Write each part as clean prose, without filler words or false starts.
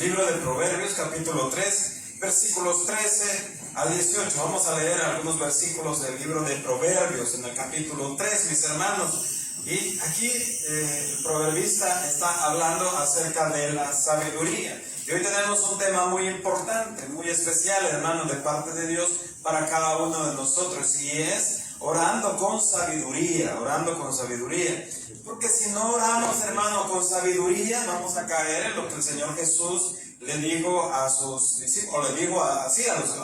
Libro de Proverbios, capítulo 3, versículos 13 al 18. Vamos a leer algunos versículos del libro de Proverbios en el capítulo 3, mis hermanos. Y aquí el proverbista está hablando acerca de la sabiduría. Y hoy tenemos un tema muy importante, muy especial, hermanos, de parte de Dios para cada uno de nosotros. Y es orando con sabiduría, orando con sabiduría. Porque si no oramos, hermano, con sabiduría, vamos a caer en lo que el Señor Jesús le dijo a sus discípulos, o le dijo a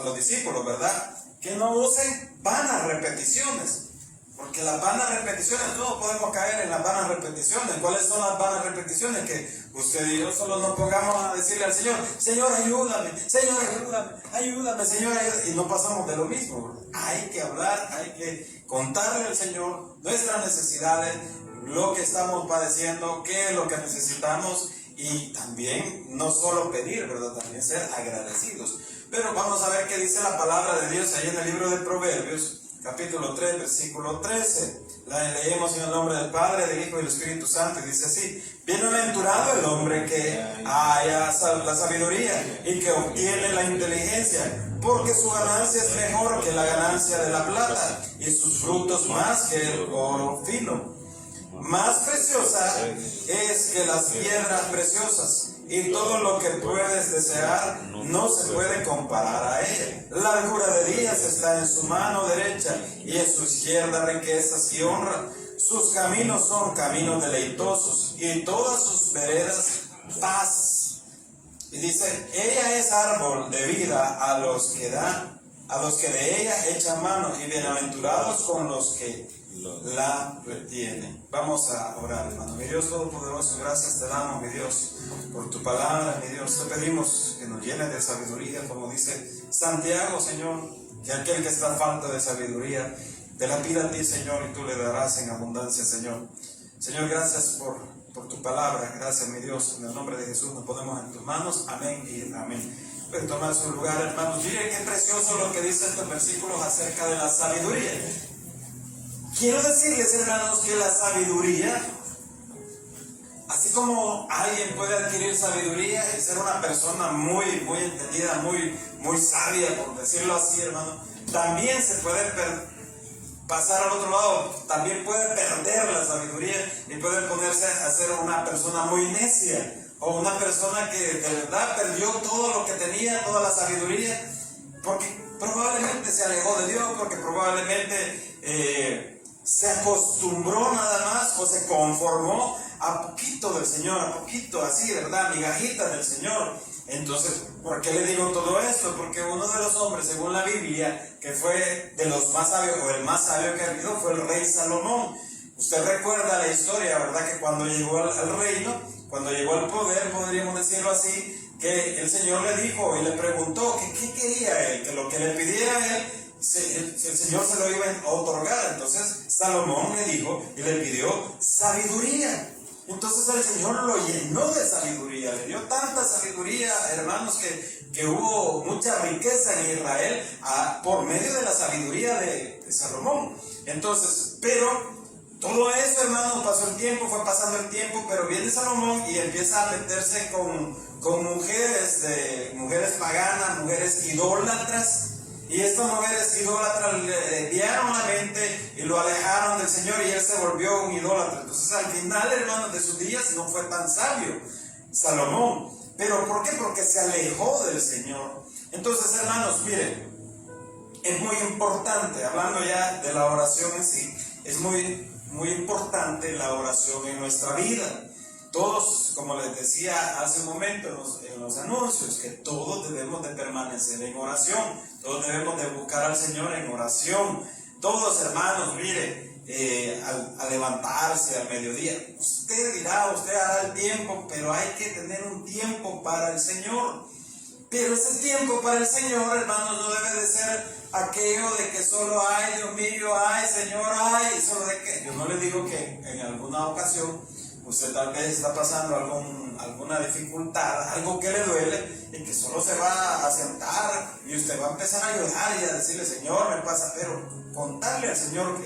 los discípulos, ¿verdad? Que no usen vanas repeticiones. Porque las vanas repeticiones, todos podemos caer en las vanas repeticiones. ¿Cuáles son las vanas repeticiones? Que usted y yo solo nos pongamos a decirle al Señor, Señor, ayúdame, Señor, ayúdame, ayúdame, Señor, ayúdame. Y no pasamos de lo mismo. Hay que hablar, hay que contarle al Señor nuestras necesidades, lo que estamos padeciendo, qué es lo que necesitamos. Y también no solo pedir, ¿verdad? También ser agradecidos. Pero vamos a ver qué dice la palabra de Dios ahí en el libro de Proverbios, capítulo 3, versículo 13. La leemos en el nombre del Padre, del Hijo y del Espíritu Santo. Y dice así: bienaventurado el hombre que haya la sabiduría y que obtiene la inteligencia, porque su ganancia es mejor que la ganancia de la plata, y sus frutos más que el oro fino. Más preciosa es que las piedras preciosas, y todo lo que puedes desear no se puede comparar a ella. Largura de días está en su mano derecha, y en su izquierda riquezas y honra. Sus caminos son caminos deleitosos, y todas sus veredas paz. Y dice, ella es árbol de vida a los que de ella echan mano, y bienaventurados con los que la retienen. Vamos a orar, hermano. Mi Dios Todopoderoso, gracias te damos, mi Dios, por tu palabra, mi Dios. Te pedimos que nos llenes de sabiduría, como dice Santiago, Señor, que aquel que está falta de sabiduría, te la pida a ti, Señor, y tú le darás en abundancia, Señor. Señor, gracias por tu palabra. Gracias, mi Dios. En el nombre de Jesús nos ponemos en tus manos. Amén y amén. Pueden tomar su lugar, hermanos. Miren qué precioso lo que dice estos versículos acerca de la sabiduría. Quiero decirles, hermanos, que la sabiduría, así como alguien puede adquirir sabiduría y ser una persona muy entendida, muy sabia, por decirlo así, hermano, también se puede pasar al otro lado, también puede perder la sabiduría y puede ponerse a ser una persona muy necia, o una persona que de verdad perdió todo lo que tenía, toda la sabiduría, porque probablemente se alejó de Dios, porque probablemente se acostumbró nada más, o se conformó a poquito del Señor, a poquito así, ¿verdad? Migajitas del Señor. Entonces, ¿por qué le digo todo esto? Porque uno de los hombres, según la Biblia, que fue de los más sabios, o el más sabio que ha habido, fue el rey Salomón. Usted recuerda la historia, ¿verdad? Que cuando llegó al reino, cuando llegó al poder, podríamos decirlo así, que el Señor le dijo y le preguntó que qué quería él, que lo que le pidiera a él, el Señor se lo iba a otorgar. Entonces Salomón le dijo y le pidió sabiduría. Entonces el Señor lo llenó de sabiduría, le dio tanta sabiduría, hermanos, que hubo mucha riqueza en Israel por medio de la sabiduría de Salomón. Entonces, pero todo eso, hermanos, pasó el tiempo, fue pasando el tiempo, pero viene Salomón y empieza a meterse con mujeres paganas, mujeres idólatras. Y estas mujeres idólatras le desviaron la mente y lo alejaron del Señor, y él se volvió un idólatra. Entonces, al final, hermanos, de sus días no fue tan sabio Salomón. ¿Pero por qué? Porque se alejó del Señor. Entonces, hermanos, miren, es muy importante, hablando ya de la oración en sí, es muy importante la oración en nuestra vida. Todos, como les decía hace un momento en los anuncios, que todos debemos de permanecer en oración, todos debemos de buscar al Señor en oración. Todos, hermanos, mire, al levantarse al mediodía, usted dirá, usted hará el tiempo, pero hay que tener un tiempo para el Señor. Pero ese tiempo para el Señor, hermanos, no debe de ser aquello de que solo ay, Dios mío, ay, Señor, ay, solo de que. Yo no le digo que en alguna ocasión usted tal vez está pasando alguna dificultad, algo que le duele, y que solo se va a sentar y usted va a empezar a llorar y a decirle, Señor, me pasa, pero contarle al Señor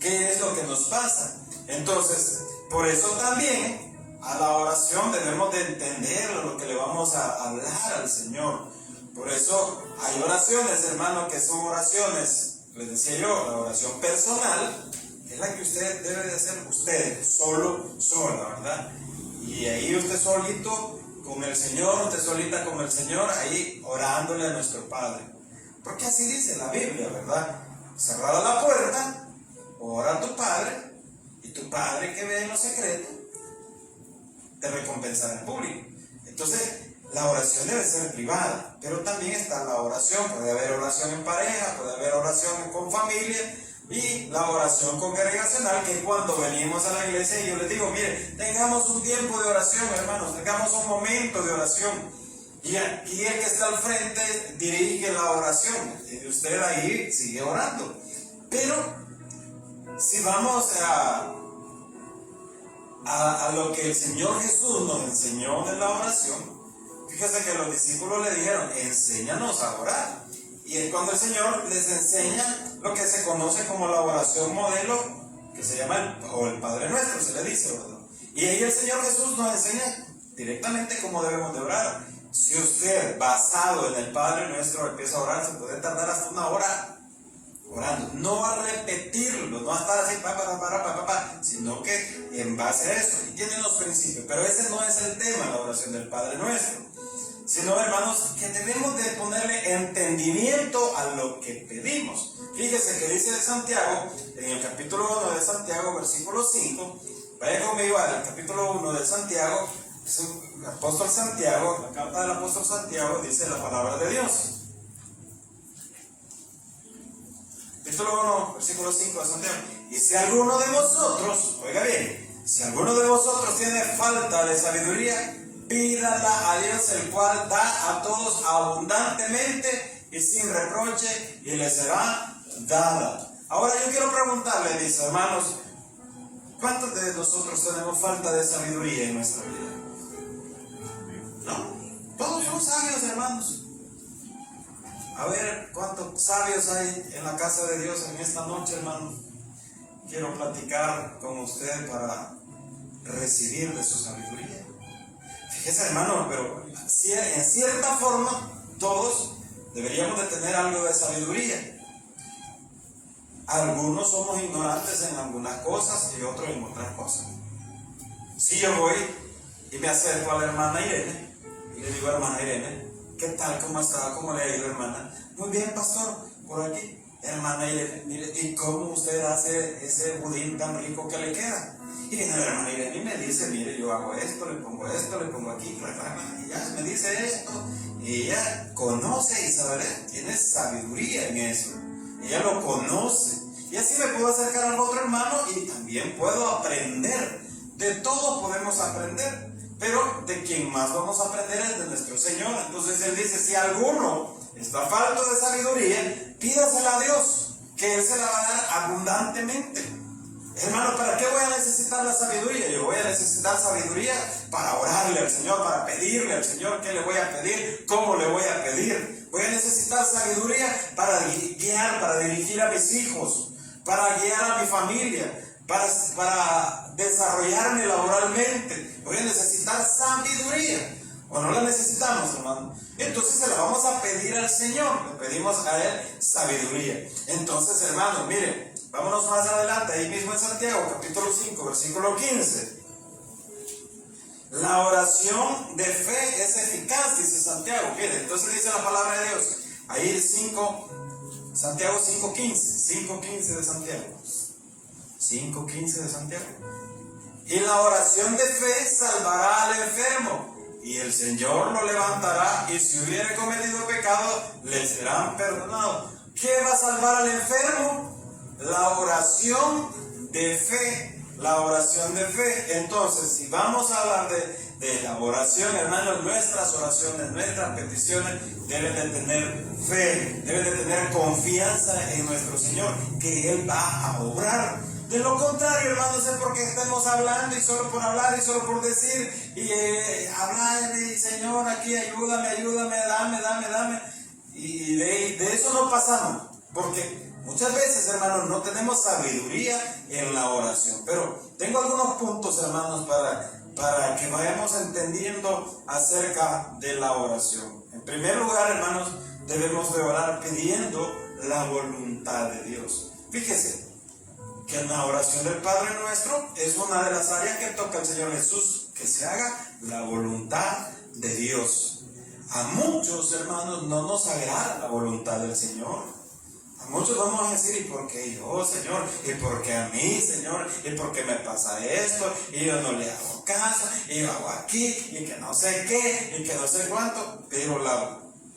qué es lo que nos pasa. Entonces, por eso también a la oración debemos de entender lo que le vamos a hablar al Señor. Por eso hay oraciones, hermano, que son oraciones, les decía yo, la oración personal es la que usted debe de hacer, usted, sola, ¿verdad? Y ahí usted solito con el Señor, usted solita con el Señor, ahí orándole a nuestro Padre. Porque así dice la Biblia, ¿verdad? Cerrada la puerta, ora a tu Padre, y tu Padre que ve en lo secreto te recompensará en público. Entonces, la oración debe ser privada, pero también está la oración. Puede haber oración en pareja, puede haber oración con familia, y la oración congregacional, que es cuando venimos a la iglesia y yo les digo, mire, tengamos un tiempo de oración, hermanos, tengamos un momento de oración. Y aquí el que está al frente dirige la oración, y usted ahí sigue orando. Pero si vamos a lo que el Señor Jesús nos enseñó en la oración, fíjese que los discípulos le dijeron, enséñanos a orar. Y es cuando el Señor les enseña lo que se conoce como la oración modelo, que se llama el Padre Nuestro, se le dice, ¿verdad? Y ahí el Señor Jesús nos enseña directamente cómo debemos de orar. Si usted, basado en el Padre Nuestro, empieza a orar, se puede tardar hasta 1 hora orando. No a repetirlo, no a estar así, sino que en base a eso. Y tiene los principios, pero ese no es el tema, la oración del Padre Nuestro. Sino, hermanos, que debemos de ponerle entendimiento a lo que pedimos. Fíjese que dice Santiago, en el capítulo 1 de Santiago, versículo 5, vaya conmigo al capítulo 1 de Santiago, el apóstol Santiago, la carta del apóstol Santiago, dice la palabra de Dios. Capítulo 1, versículo 5 de Santiago. Y si alguno de vosotros, oiga bien, si alguno de vosotros tiene falta de sabiduría, pídala a Dios, el cual da a todos abundantemente y sin reproche, y le será dada. Ahora yo quiero preguntarle, mis hermanos, ¿cuántos de nosotros tenemos falta de sabiduría en nuestra vida? ¿No? Todos son sabios, hermanos. A ver, ¿cuántos sabios hay en la casa de Dios en esta noche, hermano? Quiero platicar con usted para recibir de su sabiduría. Fíjese, hermano, pero en cierta forma todos deberíamos de tener algo de sabiduría. Algunos somos ignorantes en algunas cosas y otros en otras cosas. Si yo voy y me acerco a la hermana Irene y le digo, hermana Irene, ¿qué tal? ¿Cómo está? ¿Cómo le ha ido, hermana? Muy bien, pastor, por aquí. Hermana Irene, mire, ¿y cómo usted hace ese budín tan rico que le queda? Y viene la hermana Irene y me dice, mire, yo hago esto, le pongo aquí, y ya me dice esto. Y ella conoce y sabe, tiene sabiduría en eso. Ella lo conoce. Y así me puedo acercar al otro hermano y también puedo aprender. De todo podemos aprender. Pero de quien más vamos a aprender es de nuestro Señor. Entonces Él dice, si alguno está falto de sabiduría, pídasela a Dios, que Él se la va a dar abundantemente. Hermano, ¿para qué voy a necesitar la sabiduría? Yo voy a necesitar sabiduría para orarle al Señor, para pedirle al Señor qué le voy a pedir, cómo le voy a pedir. Voy a necesitar sabiduría para guiar, para dirigir a mis hijos, para guiar a mi familia, para desarrollarme laboralmente. Voy a necesitar sabiduría. ¿O no la necesitamos, hermano? Entonces se la vamos a pedir al Señor. Le pedimos a Él sabiduría. Entonces, hermano, miren, vámonos más adelante, ahí mismo en Santiago, capítulo 5, versículo 15. La oración de fe es eficaz, dice Santiago. Mire, entonces dice la palabra de Dios. Ahí Santiago 5.15 de Santiago. 5.15 de Santiago. Y la oración de fe salvará al enfermo, y el Señor lo levantará, y si hubiere cometido pecado, le serán perdonados. ¿Qué va a salvar al enfermo? La oración de fe. La oración de fe. Entonces, si vamos a hablar de la oración, hermanos, nuestras oraciones, nuestras peticiones deben de tener fe, deben de tener confianza en nuestro Señor, que Él va a obrar. De lo contrario, hermanos, es porque estemos hablando y solo por hablar y solo por decir y hablar y Señor, aquí ayúdame, dame. Y de eso no pasamos, porque Muchas veces, hermanos, no tenemos sabiduría en la oración, pero tengo algunos puntos, hermanos, para que vayamos entendiendo acerca de la oración. En primer lugar, hermanos, debemos de orar pidiendo la voluntad de Dios. Fíjese que en la oración del Padre Nuestro es una de las áreas que toca el Señor Jesús, que se haga la voluntad de Dios. A muchos, hermanos, no nos agrada la voluntad del Señor. A muchos vamos a decir, ¿y por qué yo, Señor? ¿Y por qué a mí, Señor? ¿Y por qué me pasa esto? Y yo no le hago caso, y yo hago aquí, y que no sé qué, y que no sé cuánto. Pero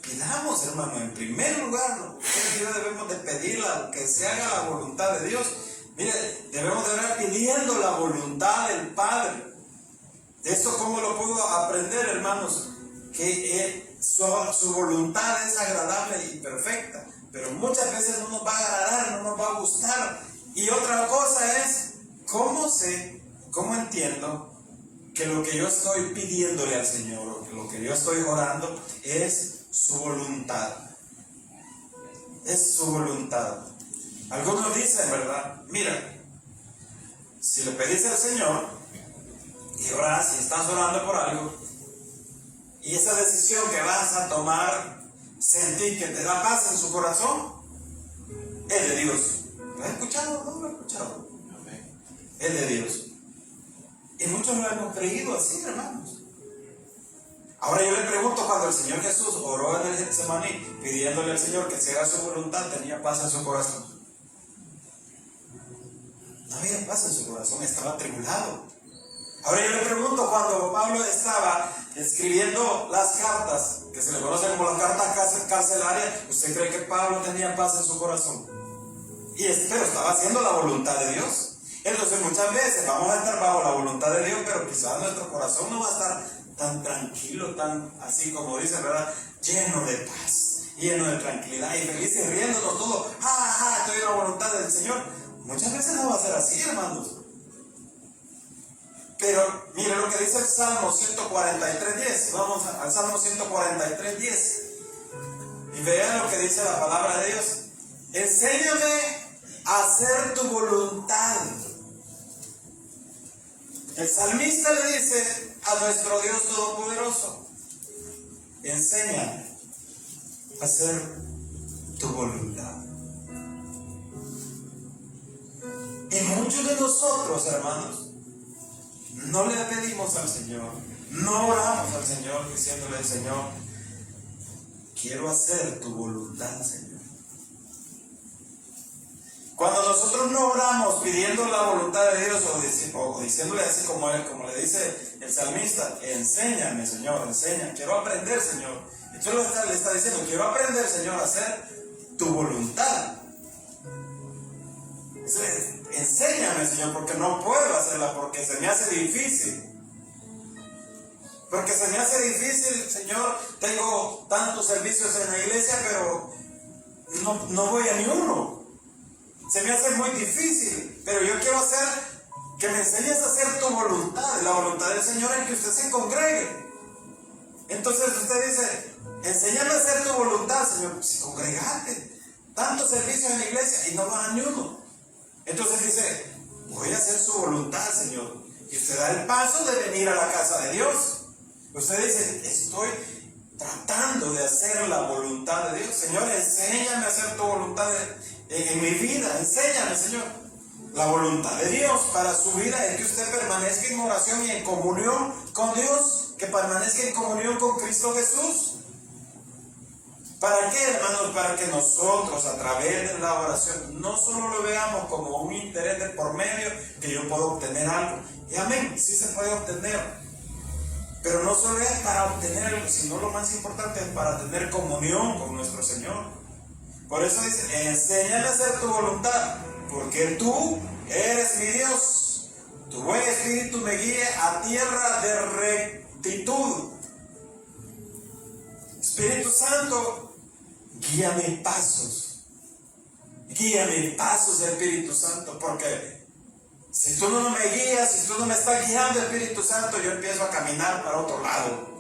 pidamos, hermano, en primer lugar, lo que debemos de pedir, que se haga la voluntad de Dios. Mire, debemos de orar pidiendo la voluntad del Padre. ¿Esto cómo lo puedo aprender, hermanos? Que su voluntad es agradable y perfecta. Pero muchas veces no nos va a agradar, no nos va a gustar. Y otra cosa es, ¿cómo entiendo que lo que yo estoy pidiéndole al Señor, o que lo que yo estoy orando, es su voluntad? Es su voluntad. Algunos dicen, ¿verdad? Mira, si le pedís al Señor, y oras, si estás orando por algo, y esa decisión que vas a tomar, sentí que te da paz en su corazón, es de Dios. ¿Lo has escuchado? No lo he escuchado. Es de Dios. Y muchos lo hemos creído así, hermanos. Ahora yo le pregunto, cuando el Señor Jesús oró en el Getsemaní, pidiéndole al Señor que se haga su voluntad, ¿tenía paz en su corazón? No había paz en su corazón, estaba atribulado. Ahora yo le pregunto, cuando Pablo estaba escribiendo las cartas, que se le conocen como las cartas carcelarias, ¿usted cree que Pablo tenía paz en su corazón? Pero estaba haciendo la voluntad de Dios. Entonces muchas veces vamos a estar bajo la voluntad de Dios, pero quizás nuestro corazón no va a estar tan tranquilo, tan así como dicen, ¿verdad? Lleno de paz, lleno de tranquilidad y felices, riéndonos todos. Estoy en la voluntad del Señor. Muchas veces no va a ser así, hermanos. Pero mire lo que dice el Salmo 143:10. Vamos al Salmo 143:10 y vean lo que dice la palabra de Dios. Enséñame a hacer tu voluntad. El salmista le dice a nuestro Dios Todopoderoso: enséñame a hacer tu voluntad. Y muchos de nosotros, hermanos, no le pedimos al Señor, no oramos al Señor diciéndole al Señor: quiero hacer tu voluntad, Señor. Cuando nosotros no oramos pidiendo la voluntad de Dios o diciéndole así como le dice el salmista: enséñame, Señor, enséñame, quiero aprender, Señor. Entonces le está diciendo: quiero aprender, Señor, a hacer tu voluntad. Enséñame, Señor, porque no puedo hacerla, porque se me hace difícil. Porque se me hace difícil, Señor. Tengo tantos servicios en la iglesia, pero no voy a ni uno. Se me hace muy difícil, pero yo quiero que me enseñes a hacer tu voluntad. La voluntad del Señor es que usted se congregue. Entonces usted dice: enséñame a hacer tu voluntad, Señor. Pues congregate. Tantos servicios en la iglesia y no van a ni uno. Entonces dice: voy a hacer su voluntad, Señor. Y usted da el paso de venir a la casa de Dios. Usted dice: estoy tratando de hacer la voluntad de Dios. Señor, enséñame a hacer tu voluntad en mi vida. Enséñame, Señor. La voluntad de Dios para su vida es que usted permanezca en oración y en comunión con Dios, que permanezca en comunión con Cristo Jesús. ¿Para qué, hermanos? Para que nosotros, a través de la oración, no solo lo veamos como un interés de por medio, que yo puedo obtener algo. Y amén, sí se puede obtener. Pero no solo es para obtener algo, sino lo más importante es para tener comunión con nuestro Señor. Por eso dice: enséñame a hacer tu voluntad, porque tú eres mi Dios. Tu buen espíritu me guíe a tierra de rectitud. Espíritu Santo, guía mis pasos. Guía mis pasos, Espíritu Santo, porque si tú no me guías, si tú no me estás guiando, Espíritu Santo, yo empiezo a caminar para otro lado.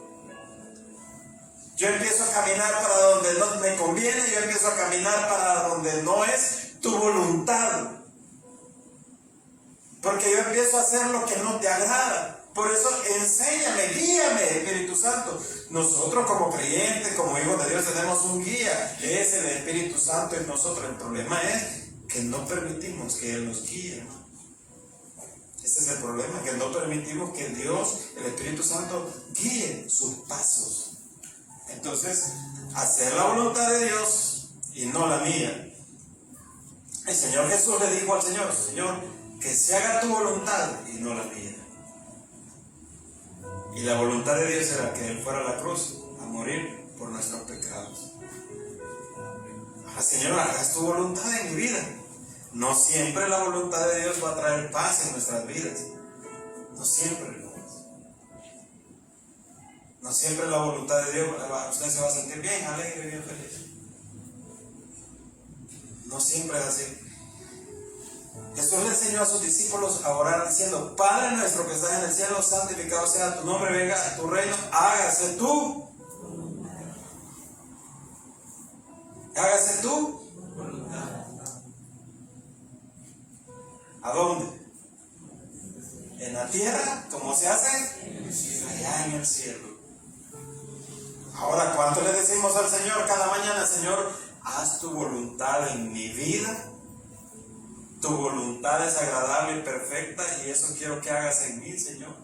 Yo empiezo a caminar para donde no me conviene, yo empiezo a caminar para donde no es tu voluntad. Porque yo empiezo a hacer lo que no te agrada. Por eso enséñame, guíame, Espíritu Santo. Nosotros como creyentes, como hijos de Dios, tenemos un guía. Es el Espíritu Santo en nosotros. El problema es que no permitimos que Él nos guíe. Ese es el problema, que no permitimos que Dios, el Espíritu Santo, guíe sus pasos. Entonces, hacer la voluntad de Dios y no la mía. El Señor Jesús le dijo al Señor: Señor, que se haga tu voluntad y no la mía. Y la voluntad de Dios era que Él fuera a la cruz a morir por nuestros pecados. Ahora, Señor, hagas tu voluntad en mi vida. No siempre la voluntad de Dios va a traer paz en nuestras vidas. No siempre. No siempre la voluntad de Dios, usted se va a sentir bien, alegre, bien feliz. No siempre es así. Jesús le enseñó a sus discípulos a orar diciendo: Padre nuestro que estás en el cielo, santificado sea tu nombre, venga a tu reino, hágase tu voluntad. ¿A dónde? En la tierra, como se hace allá en el cielo. Ahora, ¿cuánto le decimos al Señor cada mañana? Señor, haz tu voluntad en mi vida. Tu voluntad es agradable y perfecta, y eso quiero que hagas en mí, Señor.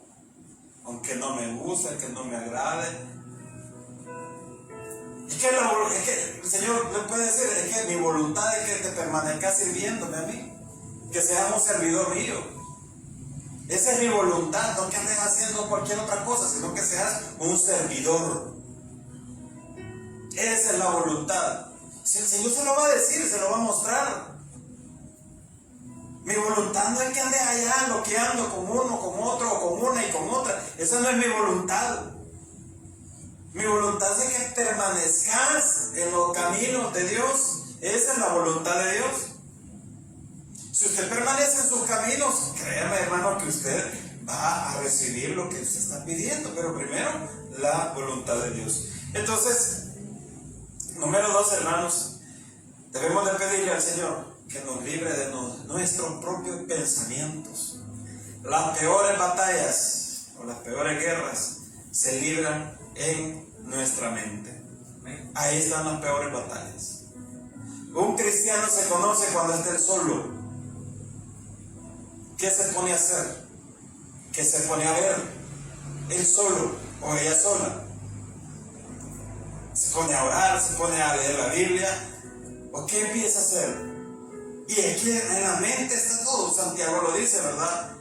Aunque no me guste, que no me agrade. Es que el Señor le puede decir: es que mi voluntad es que te permanezcas sirviéndome a mí, que seas un servidor mío. Esa es mi voluntad, no que andes haciendo cualquier otra cosa, sino que seas un servidor. Esa es la voluntad. Si el Señor se lo va a decir, se lo va a mostrar. Mi voluntad no es que andes allá loqueando con uno, con otro, o con una y con otra. Esa no es mi voluntad. Mi voluntad es que permanezcas en los caminos de Dios. Esa es la voluntad de Dios. Si usted permanece en sus caminos, créame, hermano, que usted va a recibir lo que usted está pidiendo. Pero primero, la voluntad de Dios. Entonces, número 2, hermanos, debemos de pedirle al Señor que nos libre de nuestros propios pensamientos. Las peores batallas o las peores guerras se libran en nuestra mente. Ahí están las peores batallas. Un cristiano se conoce cuando está solo. ¿Qué se pone a hacer? ¿Qué se pone a ver? Él solo o ella sola. Se pone a orar, se pone a leer la Biblia. ¿O qué empieza a hacer? Y aquí en la mente está todo. Santiago lo dice, ¿verdad?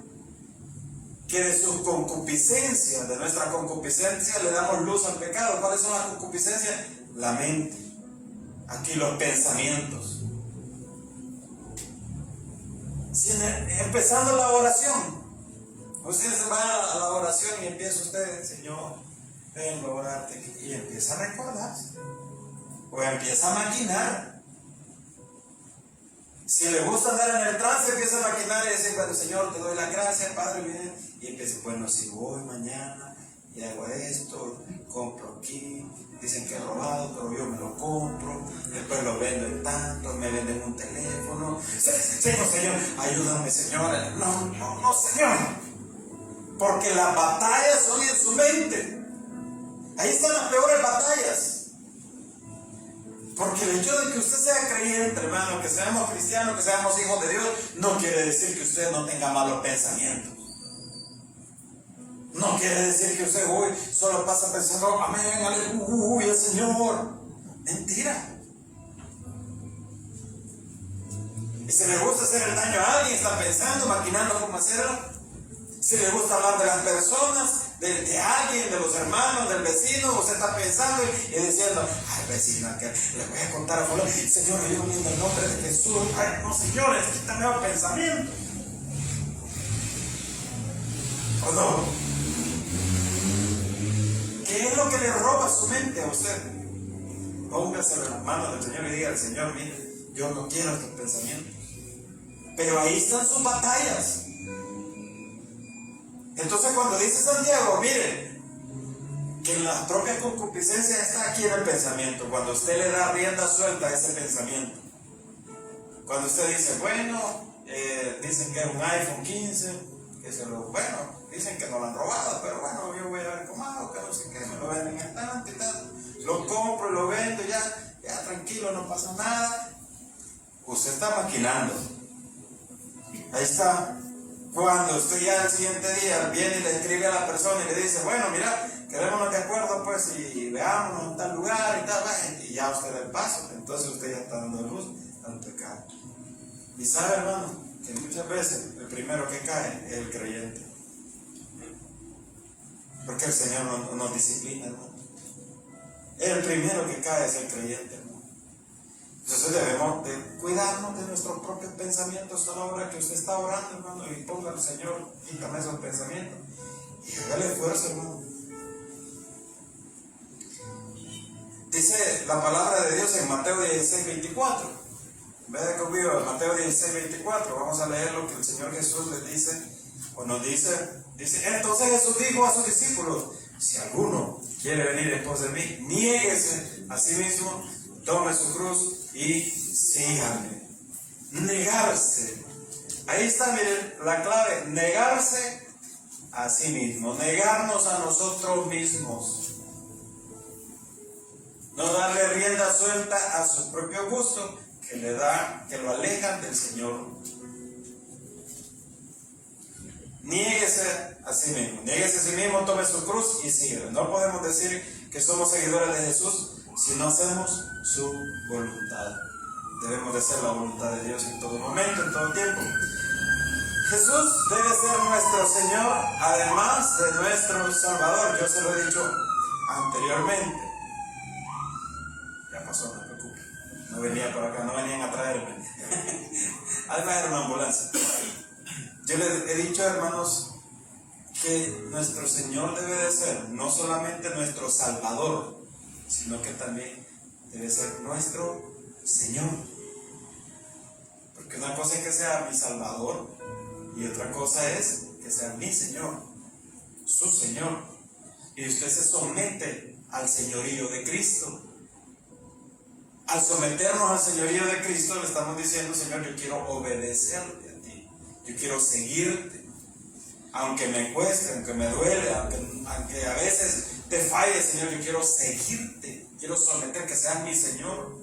Que de su concupiscencia, de nuestra concupiscencia, le damos luz al pecado. ¿Cuáles son las concupiscencias? La mente. Aquí los pensamientos. Empezando la oración. Usted se va a la oración y empieza usted: Señor, vengo a orarte. Y empieza a recordarse. O empieza a maquinar. Si le gusta andar en el trance, empieza a maquinar y decir: bueno, Señor, te doy las gracias, Padre, bien. Y empieza: bueno, si voy mañana y hago esto, compro aquí, dicen que he robado, pero yo me lo compro, después lo vendo en tanto, me venden un teléfono. Señor, ayúdame, Señor. No, Señor. Porque las batallas son en su mente. Ahí están las peores batallas. Porque el hecho de que usted sea creyente, hermano, que seamos cristianos, que seamos hijos de Dios, no quiere decir que usted no tenga malos pensamientos. No quiere decir que usted hoy solo pasa pensando: amén, aleluya, Señor. Mentira. Y si le gusta hacer el daño a alguien, está pensando, maquinando cómo hacerlo. Si le gusta hablar de las personas, de alguien, de los hermanos, del vecino, usted está pensando y diciendo: ay, vecino, que le voy a contar a fulano. Señor, yo en el nombre de Jesús. Ay, no, señores, quítame el pensamiento. ¿O no? ¿Qué es lo que le roba su mente a usted? Póngaselo en las manos del Señor y diga al Señor: mire, yo no quiero estos pensamientos. Pero ahí están sus batallas. Entonces, cuando dice Santiago, mire, que la propia concupiscencia está aquí en el pensamiento. Cuando usted le da rienda suelta a ese pensamiento, Cuando usted dice, bueno, dicen que es un iPhone 15, dicen que no lo han robado, pero bueno, yo voy a ver cómo hago, que no sé qué, me lo venden en tanto y tal. Lo compro y lo vendo, ya tranquilo, no pasa nada. Usted está maquinando. Ahí está. Cuando usted ya el siguiente día viene y le escribe a la persona y le dice, bueno, mira, quedémonos de acuerdo pues y veámonos en tal lugar y tal, y ya usted da el paso. Entonces usted ya está dando luz al pecado. Y sabe, hermano, que muchas veces el primero que cae es el creyente. Porque el Señor nos disciplina, hermano. El primero que cae es el creyente, hermano. Entonces debemos de cuidarnos de nuestros propios pensamientos a la hora que usted está orando, hermano, y ponga al Señor, quítame esos pensamientos y hágale esfuerzo, hermano. Dice la palabra de Dios en Mateo 16:24. En vez de conmigo, en Mateo 16:24, vamos a leer lo que el Señor Jesús les dice, o nos dice. Dice, entonces Jesús dijo a sus discípulos, si alguno quiere venir en pos de mí, niéguese a sí mismo, tome su cruz y sígame. Negarse. Ahí está, miren, la clave, negarse a sí mismo, negarnos a nosotros mismos. No darle rienda suelta a su propio gusto que lo alejan del Señor. Niéguese a sí mismo, tome su cruz y sígueme. No podemos decir que somos seguidores de Jesús si no hacemos su voluntad. Debemos de hacer la voluntad de Dios en todo momento, en todo tiempo. Jesús debe ser nuestro Señor, además de nuestro Salvador. Yo se lo he dicho anteriormente. Ya pasó, no se preocupe. No venía por acá, no venían a traerme. Además era una ambulancia. Yo les he dicho, hermanos, que nuestro Señor debe de ser no solamente nuestro Salvador, sino que también debe ser nuestro Señor. Porque una cosa es que sea mi Salvador y otra cosa es que sea mi Señor, su Señor. Y usted se somete al señorío de Cristo. Al someternos al señorío de Cristo le estamos diciendo, Señor, yo quiero obedecerte a ti, yo quiero seguirte, aunque me cueste, aunque me duele, aunque a veces te falle, Señor, yo quiero seguirte, quiero someter, que seas mi Señor,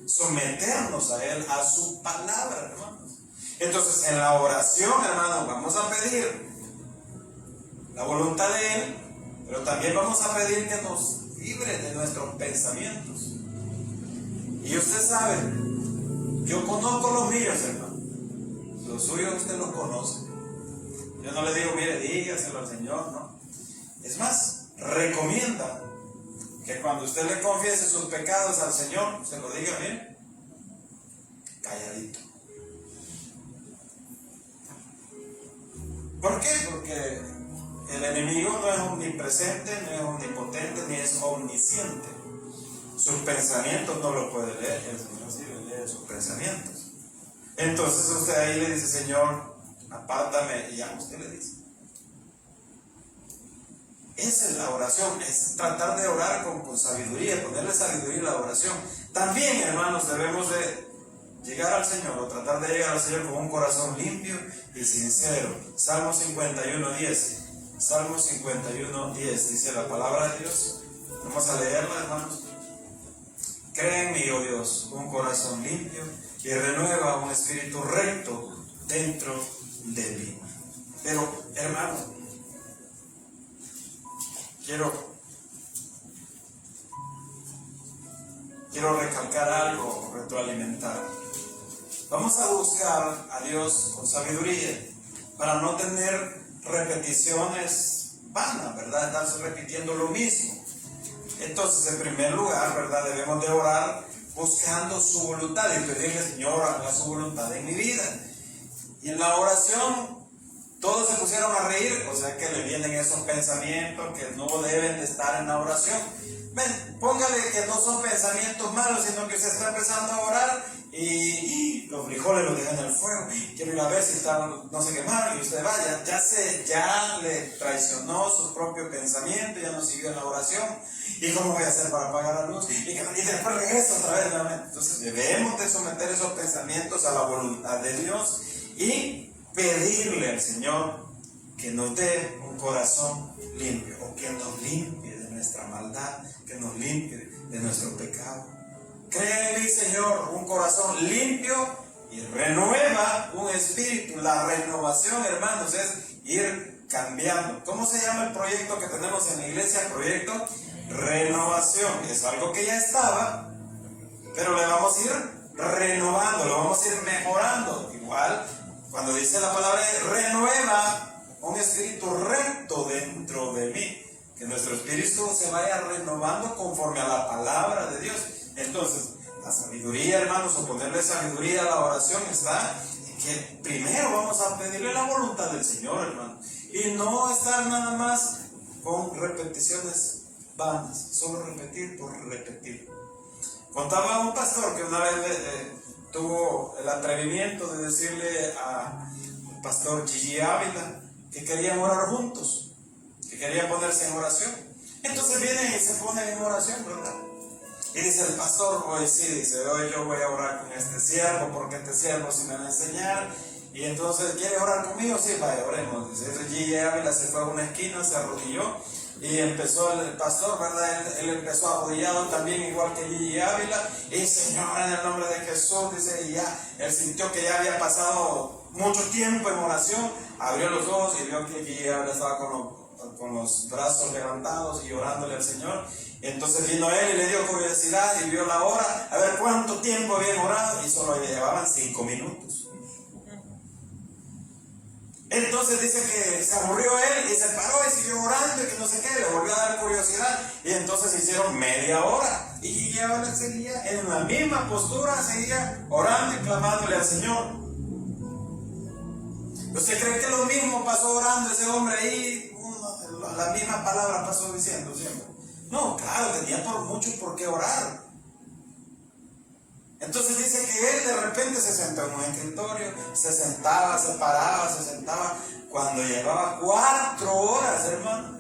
someternos a Él, a su palabra, hermanos. Entonces en la oración, hermanos, vamos a pedir la voluntad de Él, pero también vamos a pedir que nos libre de nuestros pensamientos. Y usted sabe, yo conozco los míos, hermano. Los suyos usted los conoce. Yo no le digo, mire, dígaselo al Señor, no. Es más, recomienda que cuando usted le confiese sus pecados al Señor, se lo diga, mire, calladito. ¿Por qué? Porque el enemigo no es omnipresente, no es omnipotente, ni es omnisciente. Sus pensamientos no los puede leer, el Señor sí lee sus pensamientos. Entonces usted ahí le dice, Señor, apártame, y ya usted le dice. Esa es la oración, es tratar de orar con sabiduría, ponerle sabiduría a la oración. También, hermanos, debemos de llegar al Señor, o tratar de llegar al Señor con un corazón limpio y sincero. Salmo 51:10. Salmo 51:10 dice la palabra de Dios. Vamos a leerla, hermanos. Crea en mí, oh Dios, un corazón limpio y renueva un espíritu recto dentro de mí. Pero, hermano, quiero recalcar algo, retroalimentar. Vamos a buscar a Dios con sabiduría para no tener repeticiones vanas, ¿verdad? Estarse repitiendo lo mismo. Entonces, en primer lugar, ¿verdad? Debemos de orar buscando su voluntad y pedirle, Señor, haga su voluntad en mi vida. Y en la oración, todos se pusieron a reír, o sea que le vienen esos pensamientos que no deben de estar en la oración. Ven, póngale que no son pensamientos malos, sino que usted está empezando a orar y los frijoles los dejan en el fuego, quiero ir a ver si están, no se quemaron, y usted vaya, ya le traicionó su propio pensamiento, ya no siguió en la oración, y cómo voy a hacer para pagar la luz, y después regresa otra vez nuevamente. Entonces debemos de someter esos pensamientos a la voluntad de Dios y pedirle al Señor que nos dé un corazón limpio, o que nos limpie de nuestra maldad, que nos limpie de nuestro pecado. Créeme, Señor, un corazón limpio y renueva un espíritu. La renovación, hermanos, es ir cambiando. ¿Cómo se llama el proyecto que tenemos en la iglesia? Proyecto renovación. Es algo que ya estaba, pero le vamos a ir renovando, lo vamos a ir mejorando. Igual, cuando dice la palabra renueva, un espíritu recto dentro de mí, que nuestro espíritu se vaya renovando conforme a la palabra de Dios. Entonces, la sabiduría, hermanos, o ponerle sabiduría a la oración está en que primero vamos a pedirle la voluntad del Señor, hermano, y no estar nada más con repeticiones vanas, solo repetir por repetir. Contaba un pastor que una vez tuvo el atrevimiento de decirle al pastor Gigi Ávila que querían orar juntos, que querían ponerse en oración. Entonces vienen y se ponen en oración, ¿verdad? Y dice el pastor, hoy sí, dice, hoy yo voy a orar con este siervo, porque este siervo sí me va a enseñar. Y entonces, ¿quiere orar conmigo? Sí, vaya, oremos. Dice, Gigi Ávila se fue a una esquina, se arrodilló, y empezó el pastor, ¿verdad? Él empezó arrodillado también, igual que Gigi Ávila. Y Señor, en el nombre de Jesús, dice, y ya, él sintió que ya había pasado mucho tiempo en oración, abrió los ojos y vio que Gigi Ávila estaba con los brazos levantados y orándole al Señor. Entonces vino él y le dio curiosidad y vio la hora, a ver cuánto tiempo habían orado, y solo le llevaban 5 minutos. Entonces dice que se aburrió él y se paró y siguió orando y que no sé qué, le volvió a dar curiosidad, y entonces hicieron media hora y ahora seguía en la misma postura, seguía orando y clamándole al Señor. ¿Usted cree que lo mismo pasó orando ese hombre ahí? La misma palabra pasó diciendo siempre. No, claro, tenía mucho por qué orar. Entonces dice que él de repente se sentó en un escritorio, se sentaba, se paraba, se sentaba. Cuando llevaba 4 horas, hermano,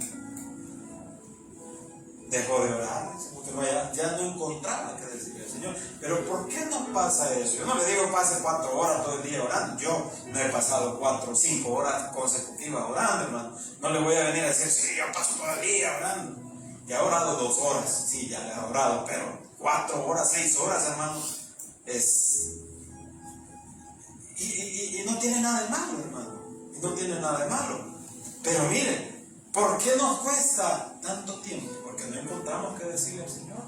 dejó de orar, porque ya no encontraba qué decirle al Señor. Pero ¿por qué no pasa eso? Yo no le digo pase 4 horas todo el día orando. Yo no he pasado 4 o 5 horas consecutivas orando, hermano. No le voy a venir a decir, sí, yo paso todo el día orando. Ya he orado 2 horas, sí, ya le he orado, pero 4 horas, 6 horas, hermano, y no tiene nada de malo, hermano. Y no tiene nada de malo. Pero mire, ¿por qué nos cuesta tanto tiempo? Porque no encontramos qué decirle al Señor.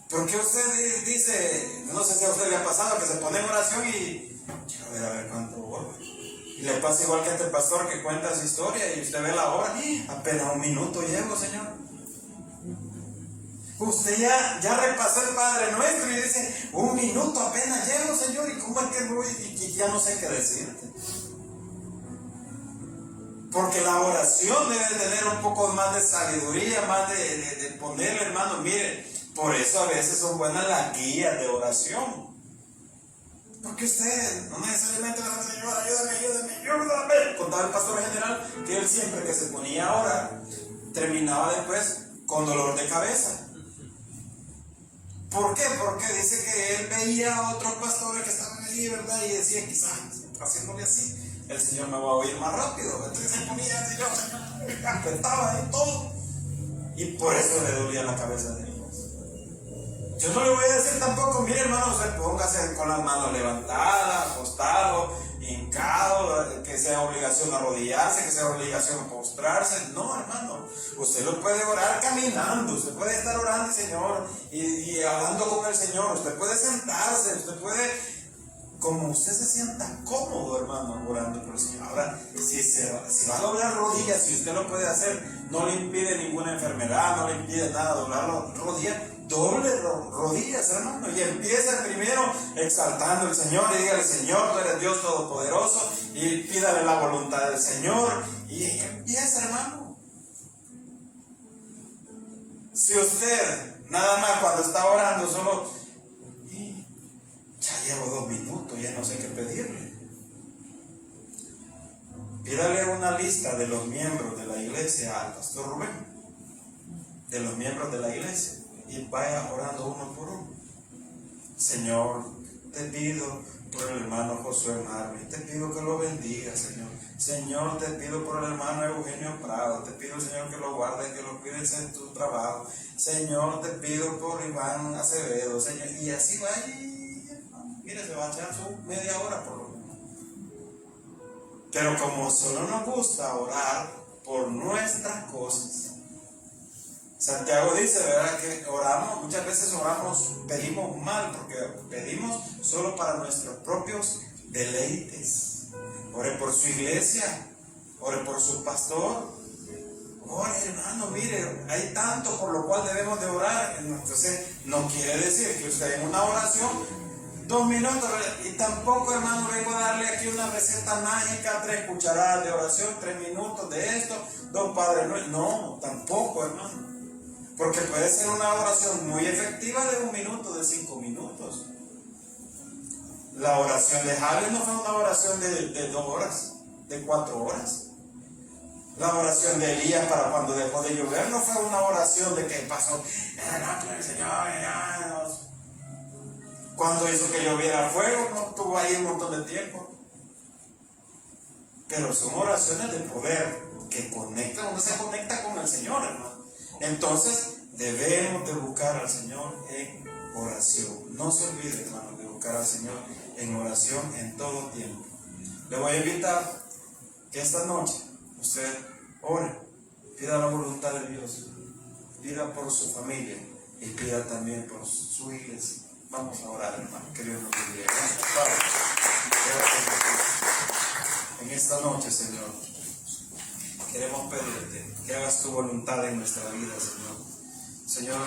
Porque usted dice, no sé si a usted le ha pasado que se pone en oración y quiero ver a ver cuánto oro. Y le pasa igual que a este pastor que cuenta su historia y usted ve la hora, apenas 1 minuto llevo, Señor. Usted ya repasó el Padre Nuestro y dice, 1 minuto apenas llevo, Señor, y cómo es que voy, y ya no sé qué decirte. Porque la oración debe tener un poco más de sabiduría, más de ponerle, hermano, mire, por eso a veces son buenas las guías de oración. Porque usted no necesariamente le dice, Señor, ayúdame. Contaba el pastor general que él siempre que se ponía a orar, terminaba después con dolor de cabeza. ¿Por qué? Porque dice que él veía a otros pastores que estaban allí, ¿verdad? Y decía, quizás haciéndole así, el Señor me va a oír más rápido. Entonces se ponía así, yo apretaba ahí todo. Y por eso le dolía la cabeza de ellos. Yo no le voy a decir tampoco, mire hermano, usted póngase con las manos levantadas, acostado, hincado, que sea obligación arrodillarse, que sea obligación postrarse. No, hermano, usted lo puede orar caminando, usted puede estar orando, Señor, y hablando con el Señor. Usted puede sentarse, usted puede, como usted se sienta cómodo, hermano, orando por el Señor. Ahora, si va a doblar rodillas, si usted lo puede hacer, no le impide ninguna enfermedad, no le impide nada doblar rodillas. Doble rodillas, hermano, y empieza primero exaltando al Señor y dígale, Señor, tú eres Dios Todopoderoso, y pídale la voluntad del Señor, y empieza, hermano. Si usted nada más cuando está orando solo Ya llevo 2 minutos, ya no sé qué pedirle. Pídale una lista de los miembros de la iglesia al pastor Rubén, de los miembros de la iglesia, y vaya orando uno por uno. Señor, te pido por el hermano Josué Marvin, te pido que lo bendiga, Señor. Señor, te pido por el hermano Eugenio Prado, te pido, Señor, que lo guardes, que lo cuides en tu trabajo. Señor, te pido por Iván Acevedo, Señor, y así va, y mire, se va a echar su media hora por lo menos. Pero como solo nos gusta orar por nuestras cosas, Santiago dice, ¿verdad?, que oramos, muchas veces oramos, pedimos mal, porque pedimos solo para nuestros propios deleites. Ore por su iglesia, ore por su pastor, ore, hermano, mire, hay tanto por lo cual debemos de orar. Entonces, no quiere decir que usted en una oración 2 minutos, y tampoco, hermano, vengo a darle aquí una receta mágica, 3 cucharadas de oración, 3 minutos de esto, 2 Padres Nuestros. No, tampoco, hermano. Porque puede ser una oración muy efectiva de 1 minuto, de 5 minutos. La oración de Javier no fue una oración de 2 horas, de 4 horas. La oración de Elías para cuando dejó de llover no fue una oración de que pasó, el Señor, cuando hizo que lloviera fuego, no estuvo ahí un montón de tiempo. Pero son oraciones de poder que conectan, uno se conecta con el Señor, hermano. Entonces debemos de buscar al Señor en oración. No se olvide, hermano, de buscar al Señor en oración en todo tiempo. Le voy a invitar que esta noche usted ore, pida la voluntad de Dios, pida por su familia y pida también por su iglesia. Vamos a orar, hermano, que Dios nos bendiga. Padre, gracias en esta noche, Señor. Queremos pedirte que hagas tu voluntad en nuestra vida, Señor. Señor,